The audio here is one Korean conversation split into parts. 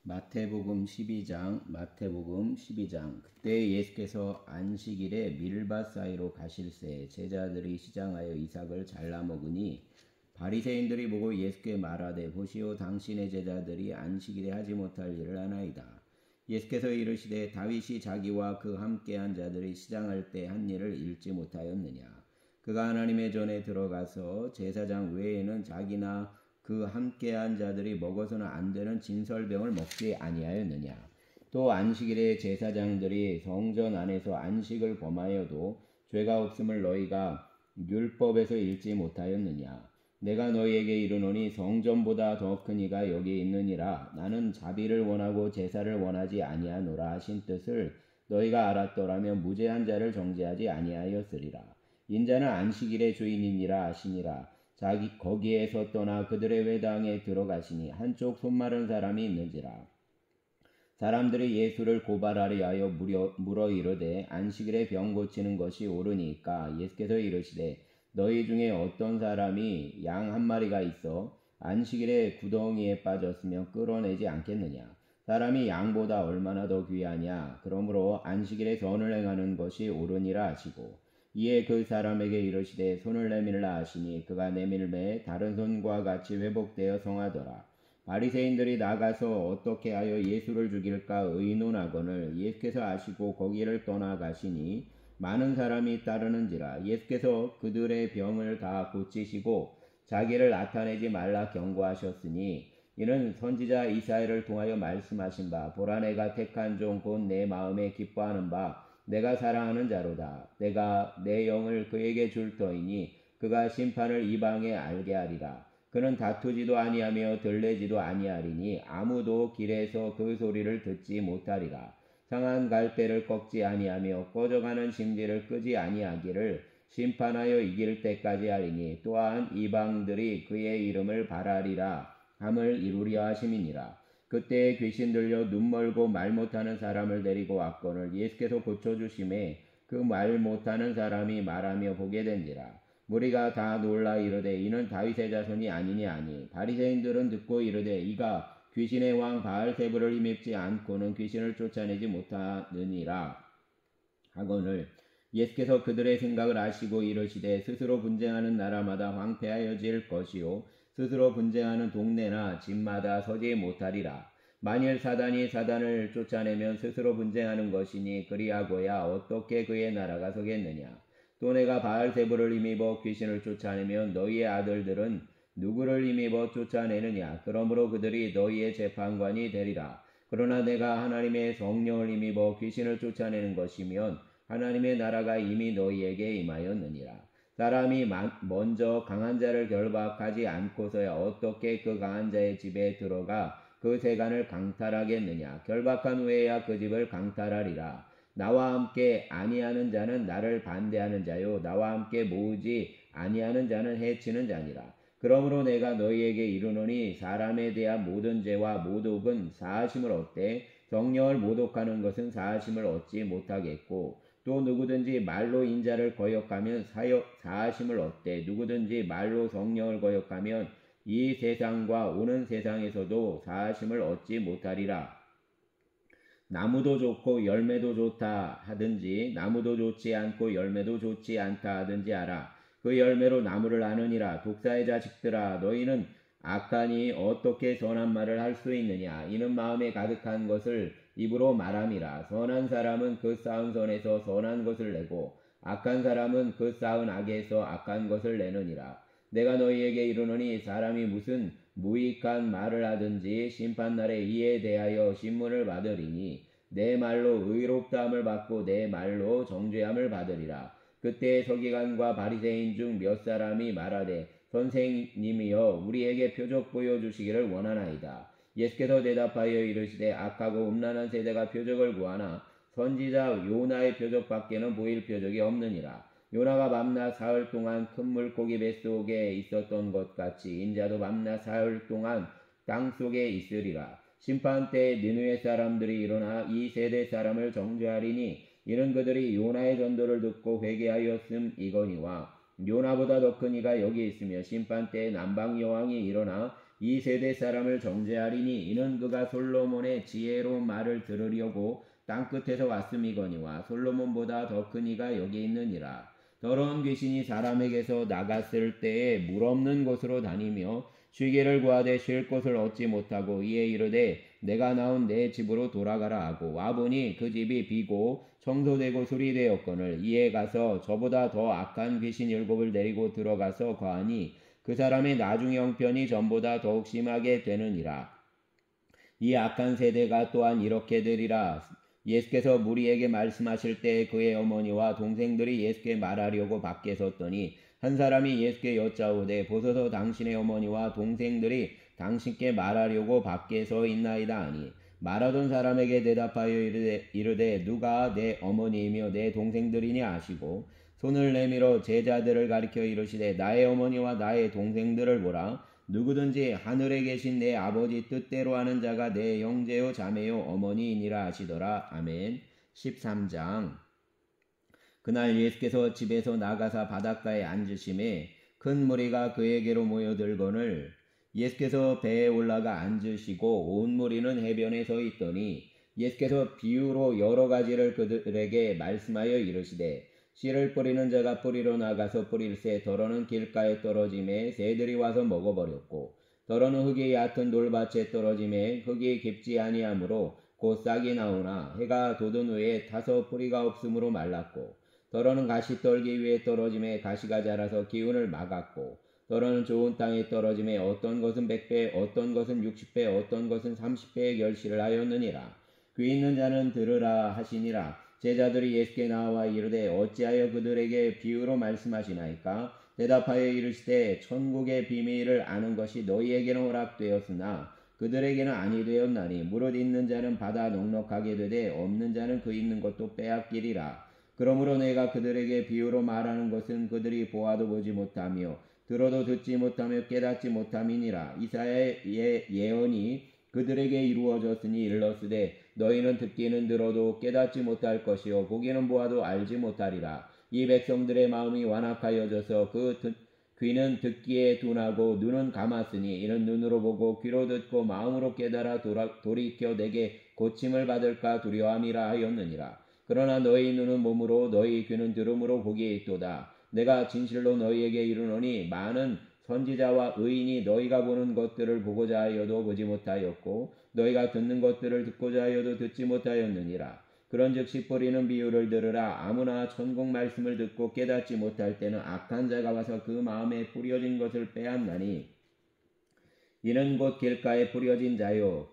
마태복음 12장. 그때 예수께서 안식일에 밀밭 사이로 가실새 제자들이 시장하여 이삭을 잘라 먹으니 바리새인들이 보고 예수께 말하되 보시오 당신의 제자들이 안식일에 하지 못할 일을 하나이다. 예수께서 이르시되 다윗이 자기와 그 함께한 자들이 시장할 때 한 일을 읽지 못하였느냐. 그가 하나님의 전에 들어가서 제사장 외에는 자기나 그 함께한 자들이 먹어서는 안 되는 진설병을 먹지 아니하였느냐. 또 안식일에 제사장들이 성전 안에서 안식을 범하여도 죄가 없음을 너희가 율법에서 읽지 못하였느냐. 내가 너희에게 이르노니 성전보다 더 큰 이가 여기 있느니라. 나는 자비를 원하고 제사를 원하지 아니하노라 하신 뜻을 너희가 알았더라면 무죄한 자를 정죄하지 아니하였으리라. 인자는 안식일의 주인이니라 하시니라. 거기에서 떠나 그들의 회당에 들어가시니 한쪽 손마른 사람이 있는지라. 사람들이 예수를 고발하려 하여 물어 이르되 안식일에 병 고치는 것이 옳으니까. 예수께서 이르시되 너희 중에 어떤 사람이 양 한 마리가 있어 안식일에 구덩이에 빠졌으면 끌어내지 않겠느냐. 사람이 양보다 얼마나 더 귀하냐. 그러므로 안식일에 선을 행하는 것이 옳으니라 하시고 이에 그 사람에게 이르시되 손을 내밀라 하시니 그가 내밀매 다른 손과 같이 회복되어 성하더라. 바리새인들이 나가서 어떻게 하여 예수를 죽일까 의논하거늘 예수께서 아시고 거기를 떠나가시니 많은 사람이 따르는지라. 예수께서 그들의 병을 다 고치시고 자기를 나타내지 말라 경고하셨으니 이는 선지자 이사야를 통하여 말씀하신 바 보라 내가 택한 종 곧 내 마음에 기뻐하는 바 내가 사랑하는 자로다. 내가 내 영을 그에게 줄 터이니 그가 심판을 이방에 알게 하리라. 그는 다투지도 아니하며 들레지도 아니하리니 아무도 길에서 그 소리를 듣지 못하리라. 상한 갈대를 꺾지 아니하며 꺼져가는 심지를 끄지 아니하기를 심판하여 이길 때까지 하리니 또한 이방들이 그의 이름을 바라리라 함을 이루려 하심이니라. 그때 귀신 들려 눈 멀고 말 못하는 사람을 데리고 왔거늘 예수께서 고쳐주심에 그 말 못하는 사람이 말하며 보게 된지라. 무리가 다 놀라 이르되 이는 다윗의 자손이 아니냐 하니 바리새인들은 듣고 이르되 이가 귀신의 왕 바알세불을 힘입지 않고는 귀신을 쫓아내지 못하느니라 하거늘 예수께서 그들의 생각을 아시고 이르시되 스스로 분쟁하는 나라마다 황폐하여질 것이요 스스로 분쟁하는 동네나 집마다 서지 못하리라. 만일 사단이 사단을 쫓아내면 스스로 분쟁하는 것이니 그리하고야 어떻게 그의 나라가 서겠느냐. 또 내가 바알세불을 힘입어 귀신을 쫓아내면 너희의 아들들은 누구를 힘입어 쫓아내느냐. 그러므로 그들이 너희의 재판관이 되리라. 그러나 내가 하나님의 성령을 힘입어 귀신을 쫓아내는 것이면 하나님의 나라가 이미 너희에게 임하였느니라. 사람이 먼저 강한 자를 결박하지 않고서야 어떻게 그 강한 자의 집에 들어가 그 세간을 강탈하겠느냐. 결박한 후에야 그 집을 강탈하리라. 나와 함께 아니하는 자는 나를 반대하는 자요 나와 함께 모으지 아니하는 자는 해치는 자니라. 그러므로 내가 너희에게 이르노니 사람에 대한 모든 죄와 모독은 사하심을 얻되 성령을 모독하는 것은 사하심을 얻지 못하겠고 또 누구든지 말로 인자를 거역하면 사하심을 얻되 누구든지 말로 성령을 거역하면 이 세상과 오는 세상에서도 사하심을 얻지 못하리라. 나무도 좋고 열매도 좋다 하든지 나무도 좋지 않고 열매도 좋지 않다 하든지 알아. 그 열매로 나무를 아느니라. 독사의 자식들아 너희는 악하니 어떻게 선한 말을 할 수 있느냐. 이는 마음에 가득한 것을 입으로 말함이라. 선한 사람은 그 쌓은 선에서 선한 것을 내고 악한 사람은 그 쌓은 악에서 악한 것을 내느니라. 내가 너희에게 이르노니 사람이 무슨 무익한 말을 하든지 심판날에 이에 대하여 신문을 받으리니 내 말로 의롭다함을 받고 내 말로 정죄함을 받으리라. 그때 서기관과 바리새인 중 몇 사람이 말하되 선생님이여 우리에게 표적 보여주시기를 원하나이다. 예수께서 대답하여 이르시되 악하고 음란한 세대가 표적을 구하나 선지자 요나의 표적밖에는 보일 표적이 없느니라. 요나가 밤낮 사흘 동안 큰 물고기 뱃속에 있었던 것 같이 인자도 밤낮 사흘 동안 땅속에 있으리라. 심판 때 니느웨 사람들이 일어나 이 세대 사람을 정죄하리니 이는 그들이 요나의 전도를 듣고 회개하였음이거니와 요나보다 더 큰 이가 여기 있으며 심판 때 남방 여왕이 일어나 이 세대 사람을 정죄하리니 이는 그가 솔로몬의 지혜로운 말을 들으려고 땅끝에서 왔음이거니와 솔로몬보다 더 큰 이가 여기 있느니라. 더러운 귀신이 사람에게서 나갔을 때에 물 없는 곳으로 다니며 쉬기를 구하되 쉴 곳을 얻지 못하고 이에 이르되 내가 나온 내 집으로 돌아가라 하고 와보니 그 집이 비고 청소되고 수리되었거늘 이에 가서 저보다 더 악한 귀신 7을 데리고 들어가서 거하니 그 사람의 나중 형편이 전보다 더욱 심하게 되느니라. 이 악한 세대가 또한 이렇게 되리라. 예수께서 무리에게 말씀하실 때 그의 어머니와 동생들이 예수께 말하려고 밖에 섰더니 한 사람이 예수께 여짜오되 보소서 당신의 어머니와 동생들이 당신께 말하려고 밖에 서 있나이다 하니 말하던 사람에게 대답하여 이르되 누가 내 어머니이며 내 동생들이냐 하시고 손을 내밀어 제자들을 가리켜 이르시되 나의 어머니와 나의 동생들을 보라. 누구든지 하늘에 계신 내 아버지 뜻대로 하는 자가 내 형제요 자매요 어머니이니라 하시더라. 아멘. 13장. 그날 예수께서 집에서 나가사 바닷가에 앉으심에 큰 무리가 그에게로 모여들거늘 예수께서 배에 올라가 앉으시고 온 무리는 해변에 서 있더니 예수께서 비유로 여러 가지를 그들에게 말씀하여 이르시되 씨를 뿌리는 자가 뿌리러 나가서 뿌릴새 더러는 길가에 떨어짐에 새들이 와서 먹어버렸고 더러는 흙이 얕은 돌밭에 떨어짐에 흙이 깊지 아니하므로 곧 싹이 나오나 해가 돋은 후에 타서 뿌리가 없으므로 말랐고 더러는 가시떨기 위에 떨어짐에 가시가 자라서 기운을 막았고 더러는 좋은 땅에 떨어짐에 어떤 것은 100배 어떤 것은 60배 어떤 것은 30배의 결실을 하였느니라. 귀 있는 자는 들으라 하시니라. 제자들이 예수께 나와 이르되 어찌하여 그들에게 비유로 말씀하시나이까? 대답하여 이르시되 천국의 비밀을 아는 것이 너희에게는 허락되었으나 그들에게는 아니 되었나니 무릇 있는 자는 받아 넉넉하게 되되 없는 자는 그 있는 것도 빼앗기리라. 그러므로 내가 그들에게 비유로 말하는 것은 그들이 보아도 보지 못하며 들어도 듣지 못하며 깨닫지 못함이니라. 이사야의 예언이 그들에게 이루어졌으니 일렀으되 너희는 듣기는 들어도 깨닫지 못할 것이요 보기는 보아도 알지 못하리라. 이 백성들의 마음이 완악하여져서 귀는 듣기에 둔하고 눈은 감았으니 이는 눈으로 보고 귀로 듣고 마음으로 깨달아 돌이켜 내게 고침을 받을까 두려움이라 하였느니라. 그러나 너희 눈은 몸으로 너희 귀는 들음으로 보기에 있도다. 내가 진실로 너희에게 이르노니 많은 선지자와 의인이 너희가 보는 것들을 보고자 하여도 보지 못하였고 너희가 듣는 것들을 듣고자 하여도 듣지 못하였느니라. 그런즉 씨 뿌리는 비유를 들으라. 아무나 천국 말씀을 듣고 깨닫지 못할 때는 악한 자가 와서 그 마음에 뿌려진 것을 빼앗나니 이는 곧 길가에 뿌려진 자요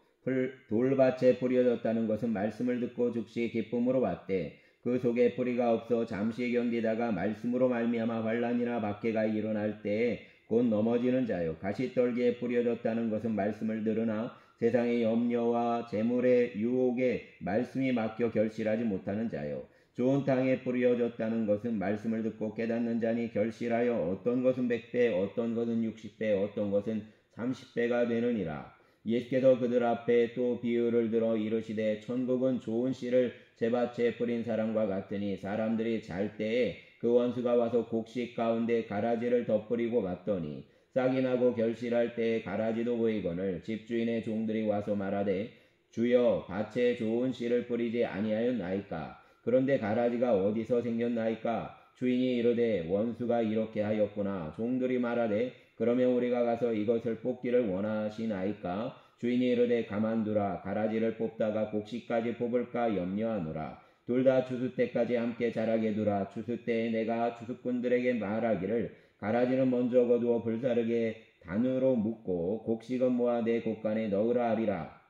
돌밭에 뿌려졌다는 것은 말씀을 듣고 즉시 기쁨으로 받되 그 속에 뿌리가 없어 잠시 견디다가 말씀으로 말미암아 환난이나 박해가 일어날 때에 곧 넘어지는 자요 가시떨기에 뿌려졌다는 것은 말씀을 들으나 세상의 염려와 재물의 유혹에 말씀이 막혀 결실하지 못하는 자요 좋은 땅에 뿌려졌다는 것은 말씀을 듣고 깨닫는 자니 결실하여 어떤 것은 100배 어떤 것은 60배 어떤 것은 30배가 되느니라. 예수께서 그들 앞에 또 비유를 들어 이르시되 천국은 좋은 씨를 제밭에 뿌린 사람과 같으니 사람들이 잘 때에 그 원수가 와서 곡식 가운데 가라지를 덧뿌리고 갔더니 싹이 나고 결실할 때에 가라지도 보이거늘 집주인의 종들이 와서 말하되 주여 밭에 좋은 씨를 뿌리지 아니하였나이까? 그런데 가라지가 어디서 생겼나이까? 주인이 이르되 원수가 이렇게 하였구나. 종들이 말하되 그러면 우리가 가서 이것을 뽑기를 원하시나이까? 주인이 이르되 가만두라. 가라지를 뽑다가 곡식까지 뽑을까 염려하노라. 둘 다 추수 때까지 함께 자라게 두라. 추수 때에 내가 추수꾼들에게 말하기를 가라지는 먼저 거두어 불사르게 단으로 묶고 곡식은 모아 내 곡간에 넣으라 하리라.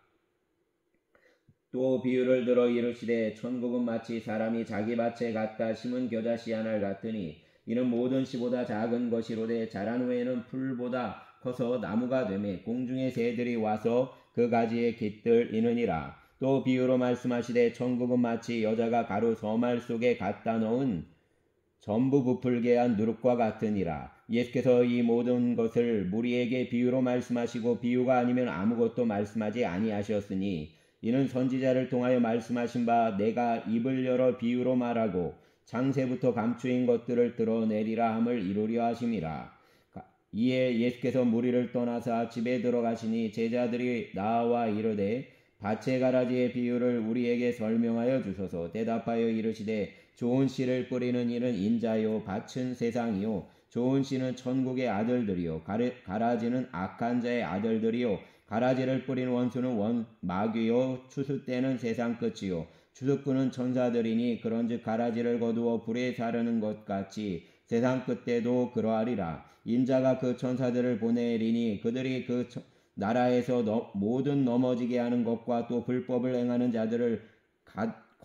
또 비유를 들어 이르시되 천국은 마치 사람이 자기 밭에 갖다 심은 겨자씨 하나를 같으니 이는 모든 씨보다 작은 것이로되 자란 후에는 풀보다 커서 나무가 되매 공중의 새들이 와서 그 가지에 깃들 이느니라. 또 비유로 말씀하시되 천국은 마치 여자가 가루 서말 속에 갖다 넣은 전부 부풀게 한 누룩과 같으니라. 예수께서 이 모든 것을 무리에게 비유로 말씀하시고 비유가 아니면 아무것도 말씀하지 아니하셨으니 이는 선지자를 통하여 말씀하신 바 내가 입을 열어 비유로 말하고 창세부터 감추인 것들을 드러내리라 함을 이루려 하심이라. 이에 예수께서 무리를 떠나사 집에 들어가시니 제자들이 나와 이르되 밭의 가라지의 비유를 우리에게 설명하여 주소서. 대답하여 이르시되 좋은 씨를 뿌리는 이는 인자요 밭은 세상이요 좋은 씨는 천국의 아들들이요 가라지는 악한 자의 아들들이요 가라지를 뿌린 원수는 마귀요 추수 때는 세상 끝이요 추수꾼은 천사들이니 그런즉 가라지를 거두어 불에 사르는 것 같이 세상 끝때도 그러하리라. 인자가 그 천사들을 보내리니 그들이 그 나라에서 모든 넘어지게 하는 것과 또 불법을 행하는 자들을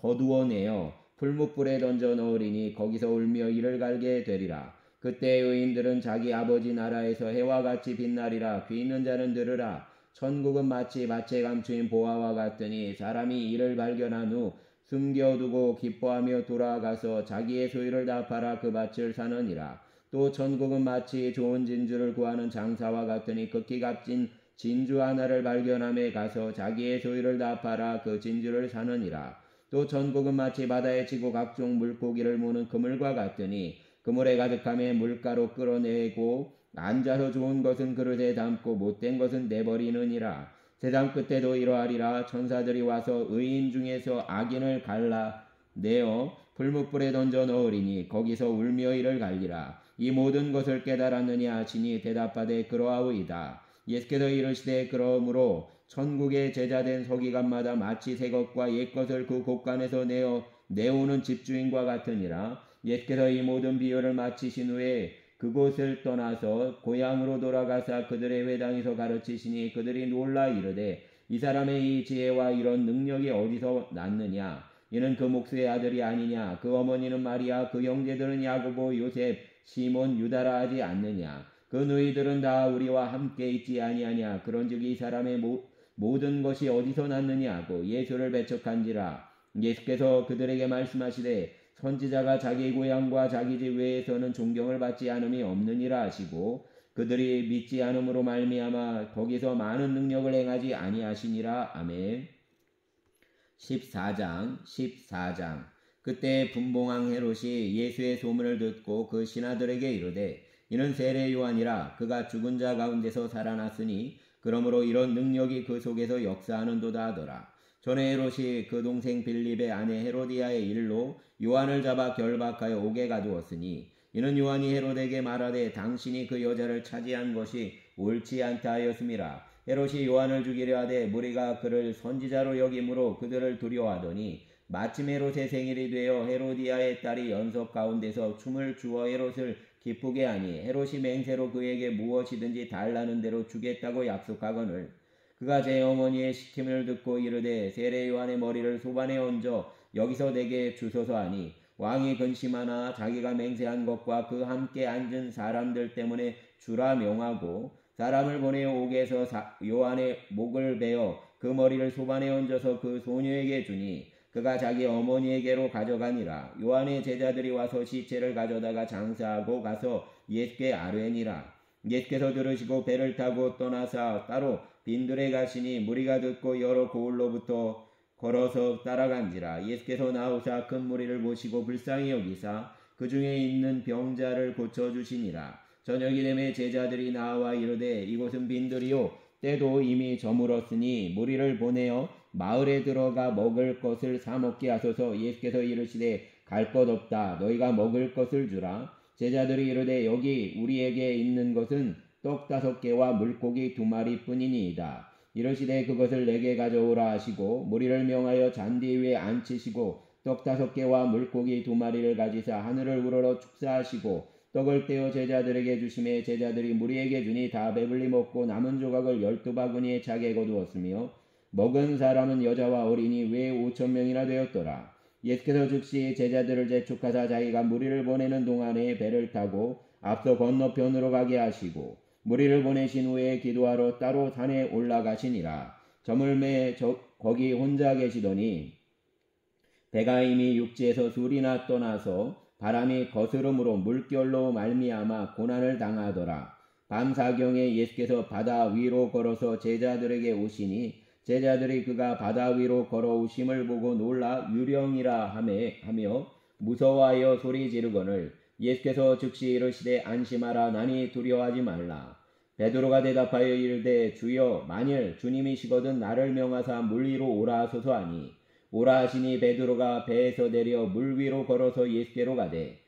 거두어내어 풀무불에 던져 넣으리니 거기서 울며 이를 갈게 되리라. 그때 의인들은 자기 아버지 나라에서 해와 같이 빛나리라. 귀 있는 자는 들으라. 천국은 마치 밭에 감추인 보화와 같으니 사람이 이를 발견한 후 숨겨두고 기뻐하며 돌아가서 자기의 소유를 다 팔아 그 밭을 사느니라. 또 천국은 마치 좋은 진주를 구하는 장사와 같으니 극히 값진 진주 하나를 발견함에 가서 자기의 소유를 다 팔아 그 진주를 사느니라. 또 천국은 마치 바다에 치고 각종 물고기를 모는 그물과 같으니 그물에 가득함에 물가로 끌어내고 앉아서 좋은 것은 그릇에 담고 못된 것은 내버리느니라. 세상 끝에도 이러하리라. 천사들이 와서 의인 중에서 악인을 갈라내어 풀무불에 던져 넣으리니 거기서 울며 이를 갈리라. 이 모든 것을 깨달았느냐 하시니 대답하되 그러하오이다. 예수께서 이르시되 그러므로 천국의 제자된 서기관마다 마치 새 것과 옛 것을 그 곳간에서 내오는 집주인과 같으니라. 예수께서 이 모든 비유를 마치신 후에 그곳을 떠나서 고향으로 돌아가사 그들의 회당에서 가르치시니 그들이 놀라 이르되 이 사람의 이 지혜와 이런 능력이 어디서 났느냐. 이는 그 목수의 아들이 아니냐. 그 어머니는 마리아, 그 형제들은 야고보, 요셉, 시몬, 유다라 하지 않느냐. 그 너희들은 다 우리와 함께 있지 아니하냐. 그런즉 이 사람의 모든 것이 어디서 났느냐 하고 예수를 배척한지라. 예수께서 그들에게 말씀하시되 선지자가 자기 고향과 자기 집 외에서는 존경을 받지 않음이 없느니라 하시고 그들이 믿지 않음으로 말미암아 거기서 많은 능력을 행하지 아니하시니라. 아멘. 14장 그때 분봉왕 헤롯이 예수의 소문을 듣고 그 신하들에게 이르되 이는 세례 요한이라. 그가 죽은 자 가운데서 살아났으니 그러므로 이런 능력이 그 속에서 역사하는도다 하더라. 전에 헤롯이 그 동생 빌립의 아내 헤로디아의 일로 요한을 잡아 결박하여 옥에 가두었으니 이는 요한이 헤롯에게 말하되 당신이 그 여자를 차지한 것이 옳지 않다 하였음이라. 헤롯이 요한을 죽이려 하되 무리가 그를 선지자로 여김으로 그들을 두려워하더니 마침 헤롯의 생일이 되어 헤로디아의 딸이 연석 가운데서 춤을 추어 헤롯을 기쁘게 하니 헤롯이 맹세로 그에게 무엇이든지 달라는 대로 주겠다고 약속하거늘 그가 제 어머니의 시킴을 듣고 이르되 세례 요한의 머리를 소반에 얹어 여기서 내게 주소서 하니 왕이 근심하나 자기가 맹세한 것과 그 함께 앉은 사람들 때문에 주라 명하고 사람을 보내어 옥에서 요한의 목을 베어 그 머리를 소반에 얹어서 그 소녀에게 주니 그가 자기 어머니에게로 가져가니라. 요한의 제자들이 와서 시체를 가져다가 장사하고 가서 예수께 아뢰니라. 예수께서 들으시고 배를 타고 떠나사 따로 빈들에 가시니 무리가 듣고 여러 고을로부터 걸어서 따라간지라. 예수께서 나오사 큰 무리를 보시고 불쌍히 여기사 그 중에 있는 병자를 고쳐주시니라. 저녁이 되매 제자들이 나와 이르되 이곳은 빈들이요 때도 이미 저물었으니 무리를 보내어 마을에 들어가 먹을 것을 사 먹게 하소서. 예수께서 이르시되 갈 것 없다. 너희가 먹을 것을 주라. 제자들이 이르되 여기 우리에게 있는 것은 떡 5개와 물고기 2마리뿐이니이다. 이르시되 그것을 내게 가져오라 하시고 무리를 명하여 잔디 위에 앉히시고 떡 5개와 물고기 2마리를 가지사 하늘을 우러러 축사하시고 떡을 떼어 제자들에게 주시매 제자들이 무리에게 주니 다 배불리 먹고 남은 조각을 12바구니에 차게 거두었으며 먹은 사람은 여자와 어린이 외 5,000명이나 되었더라. 예수께서 즉시 제자들을 재촉하사 자기가 무리를 보내는 동안에 배를 타고 앞서 건너편으로 가게 하시고 무리를 보내신 후에 기도하러 따로 산에 올라가시니라. 저물매 거기 혼자 계시더니 배가 이미 육지에서 둘이나 떠나서 바람이 거스름으로 물결로 말미암아 고난을 당하더라. 밤사경에 예수께서 바다 위로 걸어서 제자들에게 오시니 제자들이 그가 바다 위로 걸어오심을 보고 놀라 유령이라 하며 무서워하여 소리 지르거늘 예수께서 즉시 이르시되 안심하라. 나니 두려워하지 말라. 베드로가 대답하여 이르되 주여 만일 주님이시거든 나를 명하사 물 위로 오라 하소서 하니 오라 하시니 베드로가 배에서 내려 물 위로 걸어서 예수께로 가되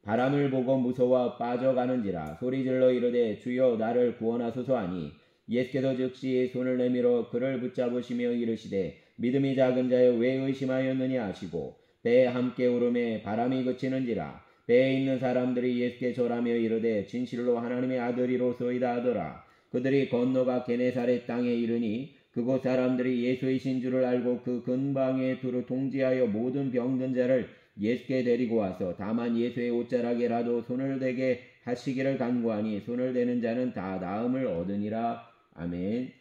바람을 보고 무서워 빠져가는지라 소리질러 이르되 주여 나를 구원하소서 하니 예수께서 즉시 손을 내밀어 그를 붙잡으시며 이르시되 믿음이 작은 자여 왜 의심하였느냐 하시고 배에 함께 오르매 바람이 그치는지라 배에 있는 사람들이 예수께 절하며 이르되 진실로 하나님의 아들이로소이다 하더라. 그들이 건너가 게네사렛 땅에 이르니 그곳 사람들이 예수이신 줄을 알고 그 근방에 두루 통지하여 모든 병든 자를 예수께 데리고 와서 다만 예수의 옷자락에라도 손을 대게 하시기를 간구하니 손을 대는 자는 다 나음을 얻으니라. 아멘.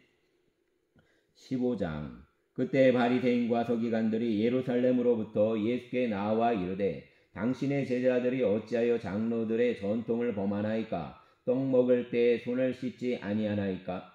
15장. 그때 바리새인과 서기관들이 예루살렘으로부터 예수께 나와 이르되 당신의 제자들이 어찌하여 장로들의 전통을 범하나이까? 떡 먹을 때에 손을 씻지 아니하나이다.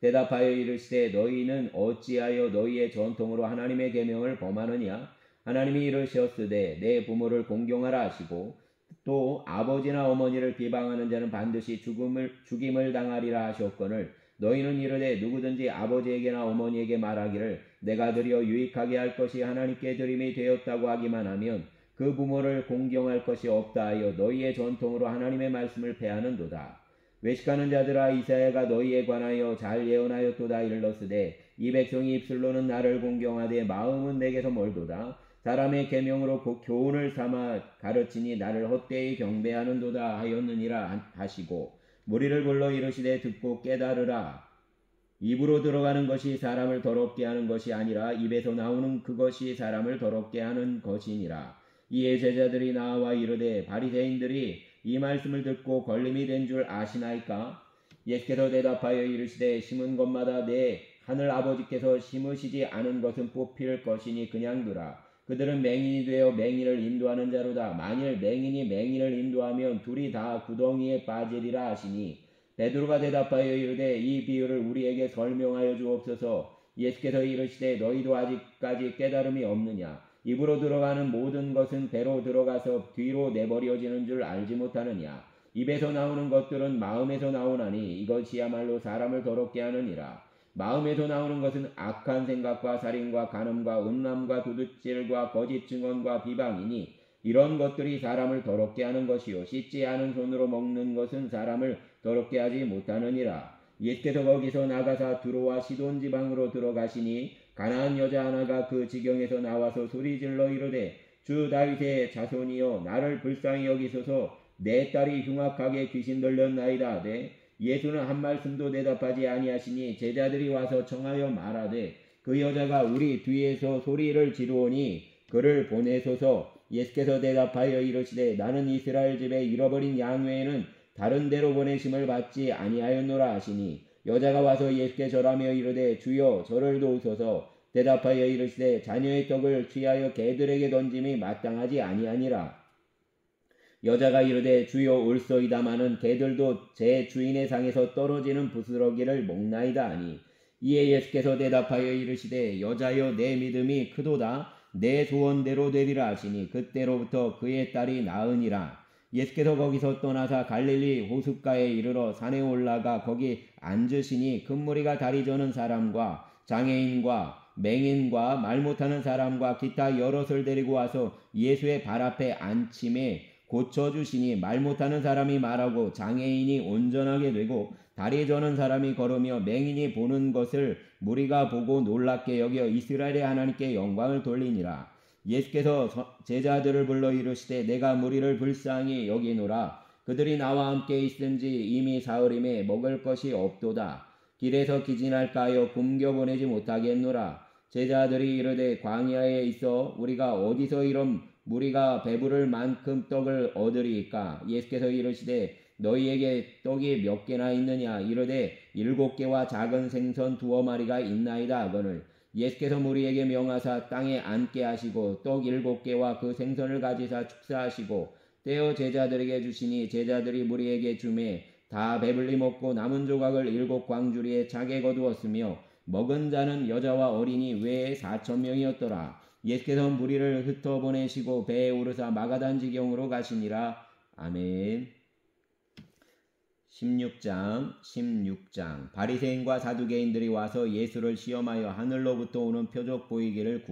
대답하여 이르시되 너희는 어찌하여 너희의 전통으로 하나님의 계명을 범하느냐? 하나님이 이르셨으되 내 부모를 공경하라 하시고 또 아버지나 어머니를 비방하는 자는 반드시 죽임을 당하리라 하셨거늘 너희는 이르되 누구든지 아버지에게나 어머니에게 말하기를 내가 드려 유익하게 할 것이 하나님께 드림이 되었다고 하기만 하면 그 부모를 공경할 것이 없다 하여 너희의 전통으로 하나님의 말씀을 폐하는도다. 외식하는 자들아 이사야가 너희에 관하여 잘 예언하였도다. 일렀으되 이 백성이 입술로는 나를 공경하되 마음은 내게서 멀도다. 사람의 계명으로 교훈을 삼아 가르치니 나를 헛되이 경배하는도다 하였느니라 하시고 무리를 불러 이르시되 듣고 깨달으라. 입으로 들어가는 것이 사람을 더럽게 하는 것이 아니라 입에서 나오는 그것이 사람을 더럽게 하는 것이니라. 이에 제자들이 나와 이르되 바리새인들이 이 말씀을 듣고 걸림이 된 줄 아시나이까? 예수께서 대답하여 이르시되 심은 것마다 내 하늘 아버지께서 심으시지 않은 것은 뽑힐 것이니 그냥 두라. 그들은 맹인이 되어 맹인을 인도하는 자로다. 만일 맹인이 맹인을 인도하면 둘이 다 구덩이에 빠지리라 하시니 베드로가 대답하여 이르되 이 비유를 우리에게 설명하여 주옵소서. 예수께서 이르시되 너희도 아직까지 깨달음이 없느냐? 입으로 들어가는 모든 것은 배로 들어가서 뒤로 내버려지는 줄 알지 못하느냐? 입에서 나오는 것들은 마음에서 나오나니 이것이야말로 사람을 더럽게 하느니라. 마음에서 나오는 것은 악한 생각과 살인과 간음과 음란과 도둑질과 거짓 증언과 비방이니 이런 것들이 사람을 더럽게 하는 것이요 씻지 않은 손으로 먹는 것은 사람을 더럽게 하지 못하느니라. 예수께서 거기서 나가사 두로와 시돈 지방으로 들어가시니 가나안 여자 하나가 그 지경에서 나와서 소리질러 이르되 주 다윗의 자손이여 나를 불쌍히 여기소서. 내 딸이 흉악하게 귀신 들렸나이다 하되 예수는 한 말씀도 대답하지 아니하시니 제자들이 와서 청하여 말하되 그 여자가 우리 뒤에서 소리를 지르오니 그를 보내소서. 예수께서 대답하여 이르시되 나는 이스라엘 집에 잃어버린 양 외에는 다른 데로 보내심을 받지 아니하였노라 하시니 여자가 와서 예수께 절하며 이르되 주여 저를 도우소서. 대답하여 이르시되 자녀의 떡을 취하여 개들에게 던짐이 마땅하지 아니하니라. 여자가 이르되 주여 올소이다마는 개들도 제 주인의 상에서 떨어지는 부스러기를 먹나이다 하니 이에 예수께서 대답하여 이르시되 여자여 내 믿음이 크도다. 내 소원대로 되리라 하시니 그때로부터 그의 딸이 나으니라. 예수께서 거기서 떠나사 갈릴리 호숫가에 이르러 산에 올라가 거기 앉으시니 큰 무리가 다리 저는 사람과 장애인과 맹인과 말 못하는 사람과 기타 여럿을 데리고 와서 예수의 발 앞에 앉힘에 고쳐주시니 말 못하는 사람이 말하고 장애인이 온전하게 되고 다리 저는 사람이 걸으며 맹인이 보는 것을 무리가 보고 놀랍게 여겨 이스라엘의 하나님께 영광을 돌리니라. 예수께서 제자들을 불러 이르시되 내가 무리를 불쌍히 여기노라. 그들이 나와 함께 있은지 이미 사흘임에 먹을 것이 없도다. 길에서 기진할까 하여 굶겨보내지 못하겠노라. 제자들이 이르되 광야에 있어 우리가 어디서 이런 무리가 배부를 만큼 떡을 얻으리이까? 예수께서 이르시되 너희에게 떡이 몇 개나 있느냐? 이르되 7개와 작은 생선 2마리가 있나이다 하거늘 예수께서 무리에게 명하사 땅에 앉게 하시고 떡 7개와 그 생선을 가지사 축사하시고 떼어 제자들에게 주시니 제자들이 무리에게 주매 다 배불리 먹고 남은 조각을 7광주리에 차게 거두었으며 먹은 자는 여자와 어린이 외에 4,000명이었더라. 예수께서 무리를 흩어보내시고 배에 오르사 마가단 지경으로 가시니라. 아멘. 16장 바리새인과 사두개인들이 와서 예수를 시험하여 하늘로부터 오는 표적 보이기를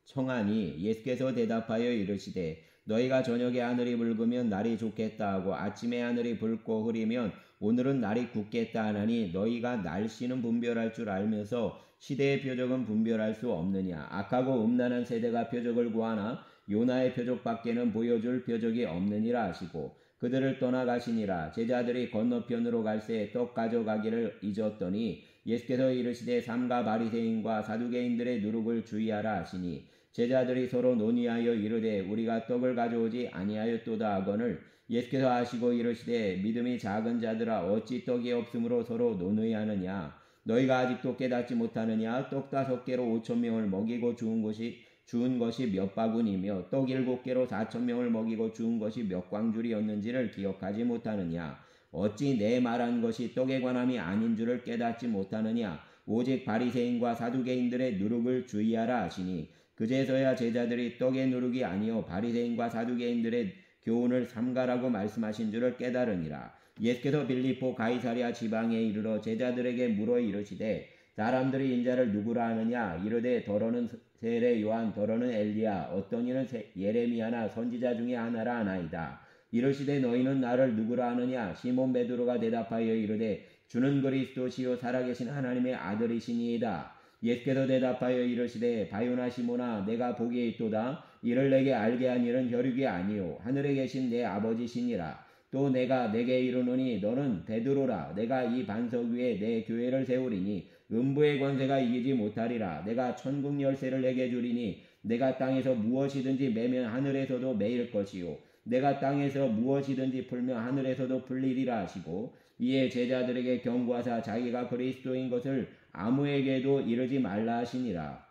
청하니 예수께서 대답하여 이르시되 너희가 저녁에 하늘이 붉으면 날이 좋겠다 하고 아침에 하늘이 붉고 흐리면 오늘은 날이 굳겠다 하나니 너희가 날씨는 분별할 줄 알면서 시대의 표적은 분별할 수 없느냐. 악하고 음란한 세대가 표적을 구하나 요나의 표적밖에는 보여줄 표적이 없느니라 하시고 그들을 떠나가시니라. 제자들이 건너편으로 갈새 떡 가져가기를 잊었더니 예수께서 이르시되 삼가 바리새인과 사두개인들의 누룩을 주의하라 하시니 제자들이 서로 논의하여 이르되 우리가 떡을 가져오지 아니하였도다 하거늘 예수께서 하시고 이르시되 믿음이 작은 자들아 어찌 떡이 없으므로 서로 논의하느냐. 너희가 아직도 깨닫지 못하느냐. 떡 5개로 5,000명을 먹이고 주운 것이 몇 바구니며 떡 7개로 4,000명을 먹이고 주운 것이 몇 광줄이었는지를 기억하지 못하느냐. 어찌 내 말한 것이 떡에 관함이 아닌 줄을 깨닫지 못하느냐. 오직 바리새인과 사두개인들의 누룩을 주의하라 하시니 그제서야 제자들이 떡의 누룩이 아니요 바리새인과 사두개인들의 교훈을 삼가라고 말씀하신 줄을 깨달으니라. 예수께서 빌립보 가이사랴 지방에 이르러 제자들에게 물어 이르시되 사람들이 인자를 누구라 하느냐. 이르되 더러는 세례 요한 더러는 엘리야 어떤 이는 예레미야나 선지자 중에 하나라 하나이다. 이르시되 너희는 나를 누구라 하느냐. 시몬 베드로가 대답하여 이르되 주는 그리스도시요 살아계신 하나님의 아들이시니이다. 예수께서 대답하여 이르시되 바요나 시몬아 내가 보기에 있도다. 이를 내게 알게 한 일은 혈육이 아니요 하늘에 계신 내 아버지시니라. 또 내가 내게 이르노니 너는 베드로라. 내가 이 반석 위에 내 교회를 세우리니 음부의 권세가 이기지 못하리라. 내가 천국 열쇠를 내게 주리니 내가 땅에서 무엇이든지 매면 하늘에서도 매일 것이요 내가 땅에서 무엇이든지 풀면 하늘에서도 풀리리라 하시고 이에 제자들에게 경고하사 자기가 그리스도인 것을 아무에게도 이르지 말라 하시니라.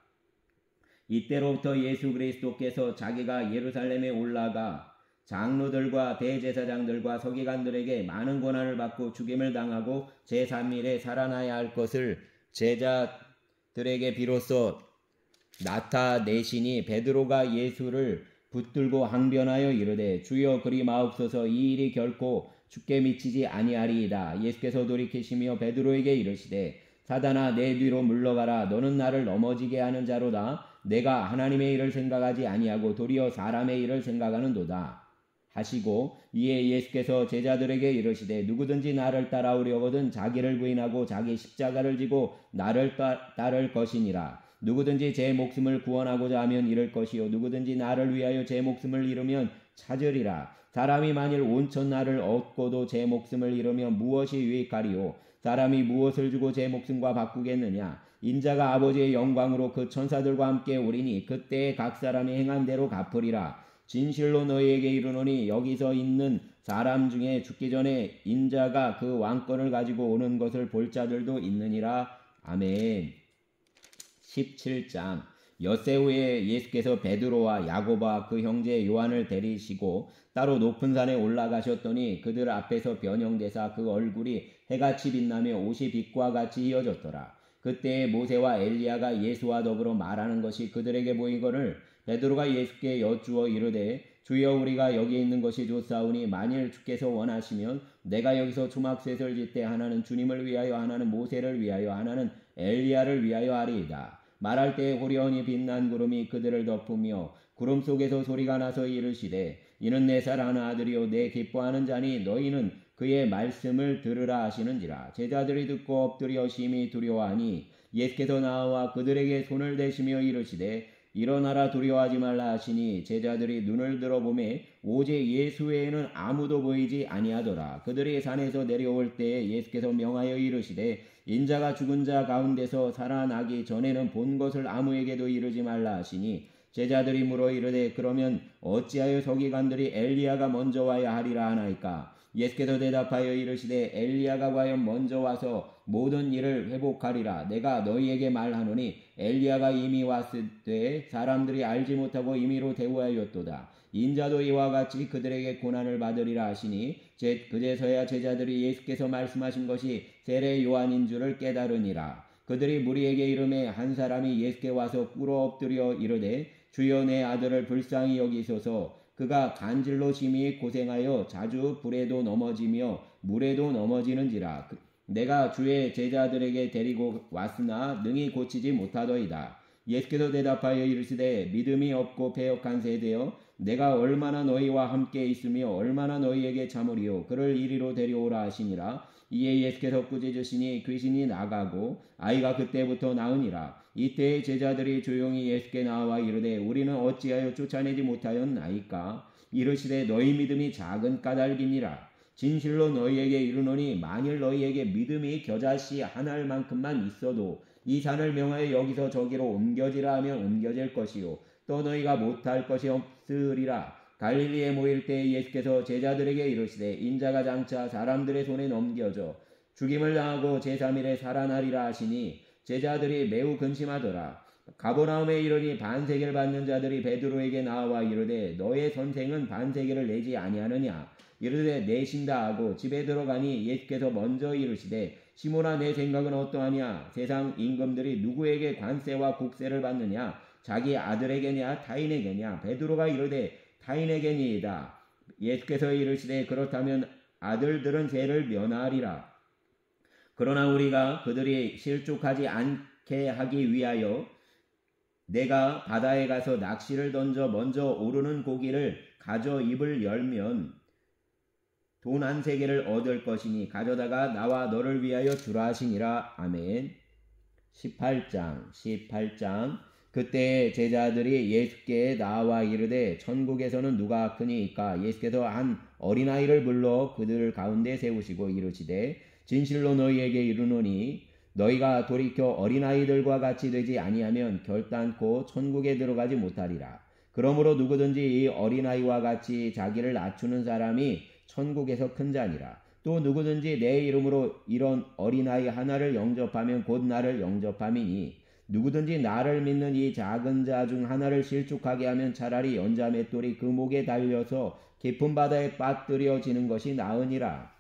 이때로부터 예수 그리스도께서 자기가 예루살렘에 올라가 장로들과 대제사장들과 서기관들에게 많은 고난을 받고 죽임을 당하고 제3일에 살아나야 할 것을 제자들에게 비로소 나타내시니 베드로가 예수를 붙들고 항변하여 이르되 주여 그리 마옵소서 이 일이 결코 주께 미치지 아니하리이다. 예수께서 돌이키시며 베드로에게 이르시되 사단아 내 뒤로 물러가라. 너는 나를 넘어지게 하는 자로다. 내가 하나님의 일을 생각하지 아니하고 도리어 사람의 일을 생각하는도다 하시고 이에 예수께서 제자들에게 이르시되 누구든지 나를 따라오려거든 자기를 부인하고 자기 십자가를 지고 나를 따를 것이니라. 누구든지 제 목숨을 구원하고자 하면 잃을 것이요 누구든지 나를 위하여 제 목숨을 잃으면 찾으리라. 사람이 만일 온천 나를 얻고도 제 목숨을 잃으면 무엇이 유익하리요. 사람이 무엇을 주고 제 목숨과 바꾸겠느냐. 인자가 아버지의 영광으로 그 천사들과 함께 오리니 그때에 각 사람이 행한 대로 갚으리라. 진실로 너희에게 이르노니 여기서 있는 사람 중에 죽기 전에 인자가 그 왕권을 가지고 오는 것을 볼 자들도 있느니라. 아멘. 17장 엿새 후에 예수께서 베드로와 야고보와 그 형제 요한을 데리시고 따로 높은 산에 올라가셨더니 그들 앞에서 변형되사 그 얼굴이 해같이 빛나며 옷이 빛과 같이 휘어졌더라. 그때에 모세와 엘리야가 예수와 더불어 말하는 것이 그들에게 보이거늘 베드로가 예수께 여쭈어 이르되 주여 우리가 여기 있는 것이 좋사오니 만일 주께서 원하시면 내가 여기서 초막셋을 짓되 하나는 주님을 위하여 하나는 모세를 위하여 하나는 엘리야를 위하여 하리이다. 말할 때에 호련히 빛난 구름이 그들을 덮으며 구름 속에서 소리가 나서 이르시되 이는 내 사랑하는 아들이요 내 기뻐하는 자니 너희는 그의 말씀을 들으라 하시는지라. 제자들이 듣고 엎드려 심히 두려워하니 예수께서 나와 그들에게 손을 대시며 이르시되 일어나라 두려워하지 말라 하시니 제자들이 눈을 들어보매 오직 예수 외에는 아무도 보이지 아니하더라. 그들이 산에서 내려올 때에 예수께서 명하여 이르시되 인자가 죽은 자 가운데서 살아나기 전에는 본 것을 아무에게도 이르지 말라 하시니 제자들이 물어 이르되 그러면 어찌하여 서기관들이 엘리야가 먼저 와야 하리라 하나이까. 예수께서 대답하여 이르시되 엘리야가 과연 먼저 와서 모든 일을 회복하리라. 내가 너희에게 말하노니 엘리야가 이미 왔을 때 사람들이 알지 못하고 임의로 대우하였도다. 인자도 이와 같이 그들에게 고난을 받으리라 하시니 그제서야 제자들이 예수께서 말씀하신 것이 세례 요한인 줄을 깨달으니라. 그들이 무리에게 이르매 한 사람이 예수께 와서 꿇어 엎드려 이르되 주여 내 아들을 불쌍히 여기소서. 그가 간질로 심히 고생하여 자주 불에도 넘어지며 물에도 넘어지는지라. 내가 주의 제자들에게 데리고 왔으나 능히 고치지 못하더이다. 예수께서 대답하여 이르시되 믿음이 없고 패역한 세대여, 내가 얼마나 너희와 함께 있으며 얼마나 너희에게 참으리요. 그를 이리로 데려오라 하시니라. 이에 예수께서 꾸짖으시니 귀신이 나가고 아이가 그때부터 나으니라. 이때의 제자들이 조용히 예수께 나와 이르되 우리는 어찌하여 쫓아내지 못하였나이까. 이르시되 너희 믿음이 작은 까닭이니라. 진실로 너희에게 이르노니 만일 너희에게 믿음이 겨자씨 한 알만큼만 있어도 이 산을 명하여 여기서 저기로 옮겨지라 하면 옮겨질 것이요 또 너희가 못할 것이 없으리라. 갈릴리에 모일 때 예수께서 제자들에게 이르시되 인자가 장차 사람들의 손에 넘겨져 죽임을 당하고 제3일에 살아나리라 하시니 제자들이 매우 근심하더라. 가버나움에 이르니 반세계를 받는 자들이 베드로에게 나와 이르되 너의 선생은 반세계를 내지 아니하느냐. 이르되 내신다 하고 집에 들어가니 예수께서 먼저 이르시되 시몬아 내 생각은 어떠하냐. 세상 임금들이 누구에게 관세와 국세를 받느냐. 자기 아들에게냐 타인에게냐. 베드로가 이르되 타인에게니이다. 예수께서 이르시되 그렇다면 아들들은 세를 면하리라. 그러나 우리가 그들이 실족하지 않게 하기 위하여 내가 바다에 가서 낚시를 던져 먼저 오르는 고기를 가져 입을 열면 돈 한 세겔을 얻을 것이니 가져다가 나와 너를 위하여 주라 하시니라. 아멘. 18장 그때 제자들이 예수께 나와 이르되 천국에서는 누가 크니이까. 예수께서 한 어린아이를 불러 그들 가운데 세우시고 이르시되 진실로 너희에게 이르노니 너희가 돌이켜 어린아이들과 같이 되지 아니하면 결단코 천국에 들어가지 못하리라. 그러므로 누구든지 이 어린아이와 같이 자기를 낮추는 사람이 천국에서 큰 자니라. 또 누구든지 내 이름으로 이런 어린아이 하나를 영접하면 곧 나를 영접함이니 누구든지 나를 믿는 이 작은 자 중 하나를 실족하게 하면 차라리 연자 맷돌이 그 목에 달려서 깊은 바다에 빠뜨려지는 것이 나으니라.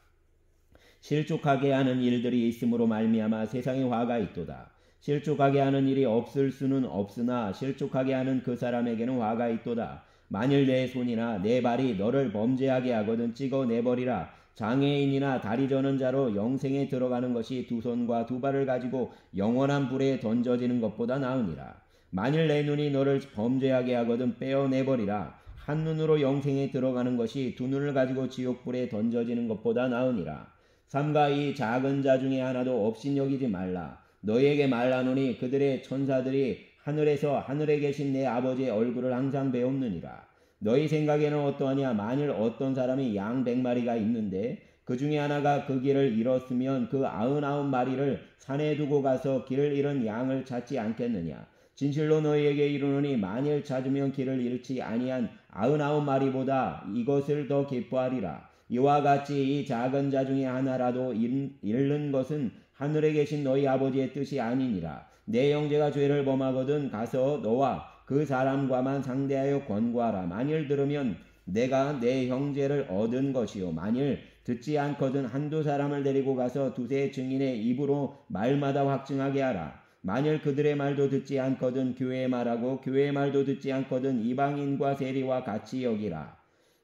실족하게 하는 일들이 있음으로 말미암아 세상에 화가 있도다. 실족하게 하는 일이 없을 수는 없으나 실족하게 하는 그 사람에게는 화가 있도다. 만일 내 손이나 내 발이 너를 범죄하게 하거든 찍어내버리라. 장애인이나 다리 저는 자로 영생에 들어가는 것이 두 손과 두 발을 가지고 영원한 불에 던져지는 것보다 나으니라. 만일 내 눈이 너를 범죄하게 하거든 빼어내버리라. 한 눈으로 영생에 들어가는 것이 두 눈을 가지고 지옥불에 던져지는 것보다 나으니라. 삼가 이 작은 자 중에 하나도 업신여기지 말라. 너희에게 말하노니 그들의 천사들이 하늘에서 하늘에 계신 내 아버지의 얼굴을 항상 배웁느니라. 너희 생각에는 어떠하냐. 만일 어떤 사람이 양 100마리가 있는데 그 중에 하나가 그 길을 잃었으면 그 99마리를 산에 두고 가서 길을 잃은 양을 찾지 않겠느냐. 진실로 너희에게 이르노니 만일 찾으면 길을 잃지 아니한 99마리보다 이것을 더 기뻐하리라. 이와 같이 이 작은 자 중에 하나라도 잃는 것은 하늘에 계신 너희 아버지의 뜻이 아니니라. 내 형제가 죄를 범하거든 가서 너와 그 사람과만 상대하여 권고하라. 만일 들으면 내가 내 형제를 얻은 것이요 만일 듣지 않거든 한두 사람을 데리고 가서 두세 증인의 입으로 말마다 확증하게 하라. 만일 그들의 말도 듣지 않거든 교회의 말하고 교회의 말도 듣지 않거든 이방인과 세리와 같이 여기라.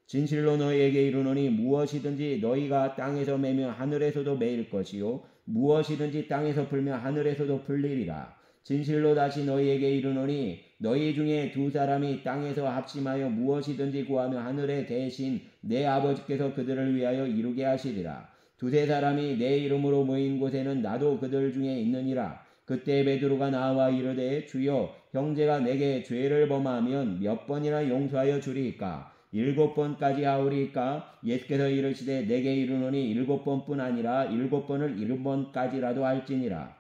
진실로 너희에게 이르노니 무엇이든지 너희가 땅에서 매면 하늘에서도 매일 것이요 무엇이든지 땅에서 풀면 하늘에서도 풀리리라. 진실로 다시 너희에게 이르노니 너희 중에 두 사람이 땅에서 합심하여 무엇이든지 구하며 하늘에 계신 내 아버지께서 그들을 위하여 이루게 하시리라. 두세 사람이 내 이름으로 모인 곳에는 나도 그들 중에 있느니라. 그때 베드로가 나와 이르되 주여 형제가 내게 죄를 범하면 몇 번이나 용서하여 주리이까. 7번까지 하오리이까. 예수께서 이르시되 내게 이르노니 7번뿐 아니라 7번을 7번까지라도 할지니라.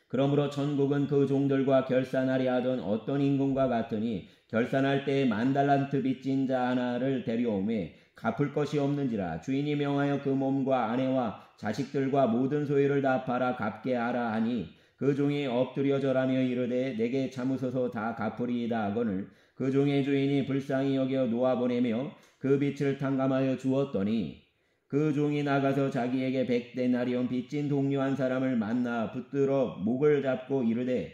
그러므로 천국은 그 종들과 결산하려 하던 어떤 임금과 같으니 결산할 때에 10,000달란트 빚진 자 하나를 데려오매 갚을 것이 없는지라. 주인이 명하여 그 몸과 아내와 자식들과 모든 소유를 다 팔아 갚게 하라 하니 그 종이 엎드려 절하며 이르되 내게 참으소서 다 갚으리이다 하거늘 그 종의 주인이 불쌍히 여겨 놓아보내며 그 빚을 탕감하여 주었더니 그 종이 나가서 자기에게 100데나리온 빚진 동료 한 사람을 만나 붙들어 목을 잡고 이르되